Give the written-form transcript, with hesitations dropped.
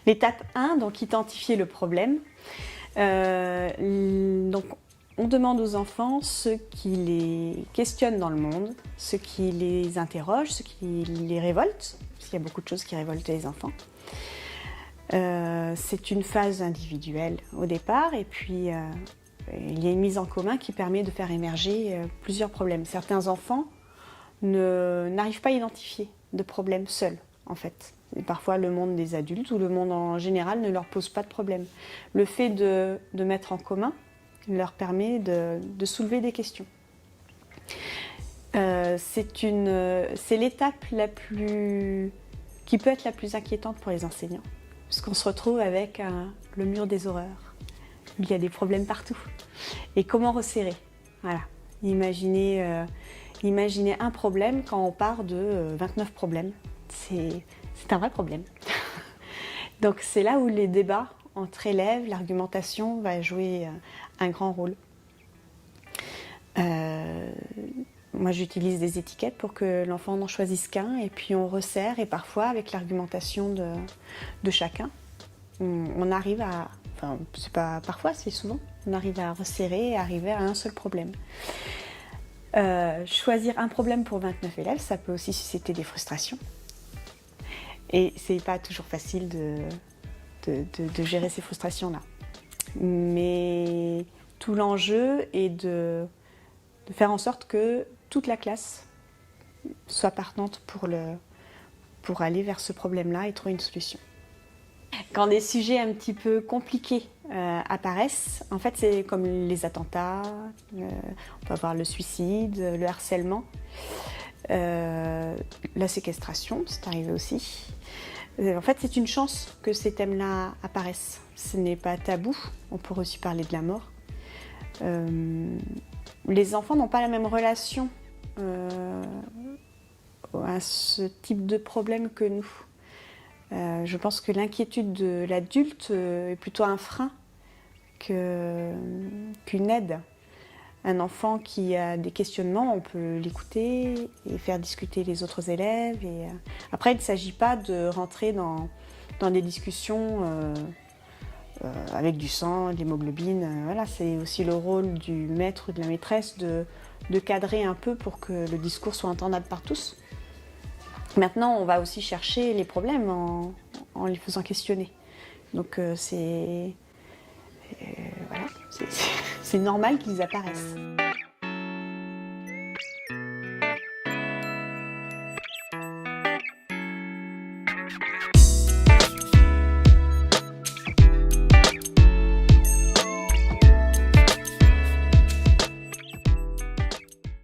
L'étape 1, donc identifier le problème. Donc, on demande aux enfants ce qui les questionne dans le monde, ce qui les interroge, ce qui les révolte, parce qu'il y a beaucoup de choses qui révoltent les enfants. C'est une phase individuelle au départ, et puis il y a une mise en commun qui permet de faire émerger plusieurs problèmes. Certains enfants n'arrivent pas à identifier de problème seuls, en fait. Et parfois, le monde des adultes ou le monde en général ne leur pose pas de problème. Le fait de mettre en commun leur permet de soulever des questions. C'est l'étape qui peut être la plus inquiétante pour les enseignants, parce qu'on se retrouve avec le mur des horreurs. Il y a des problèmes partout. Et comment resserrer? Voilà. Imaginez un problème quand on part de 29 problèmes. C'est un vrai problème. Donc c'est là où les débats entre élèves, l'argumentation va jouer un grand rôle. Moi j'utilise des étiquettes pour que l'enfant n'en choisisse qu'un, et puis on resserre, et parfois avec l'argumentation de chacun, on arrive à, enfin c'est pas parfois, c'est souvent, on arrive à resserrer et arriver à un seul problème. Choisir un problème pour 29 élèves, ça peut aussi susciter des frustrations. Et c'est pas toujours facile de gérer ces frustrations-là. Mais tout l'enjeu est de faire en sorte que toute la classe soit partante pour aller vers ce problème-là et trouver une solution. Quand des sujets un petit peu compliqués apparaissent, en fait c'est comme les attentats, on peut avoir le suicide, le harcèlement, la séquestration, c'est arrivé aussi. En fait, c'est une chance que ces thèmes-là apparaissent. Ce n'est pas tabou, on pourrait aussi parler de la mort. Les enfants n'ont pas la même relation à ce type de problème que nous. Je pense que l'inquiétude de l'adulte est plutôt un frein qu'une aide. Un enfant qui a des questionnements, on peut l'écouter et faire discuter les autres élèves. Après, il ne s'agit pas de rentrer dans des discussions avec du sang, de l'hémoglobine. Voilà, c'est aussi le rôle du maître ou de la maîtresse de cadrer un peu pour que le discours soit entendable par tous. Maintenant, on va aussi chercher les problèmes en les faisant questionner. Donc c'est normal qu'ils apparaissent.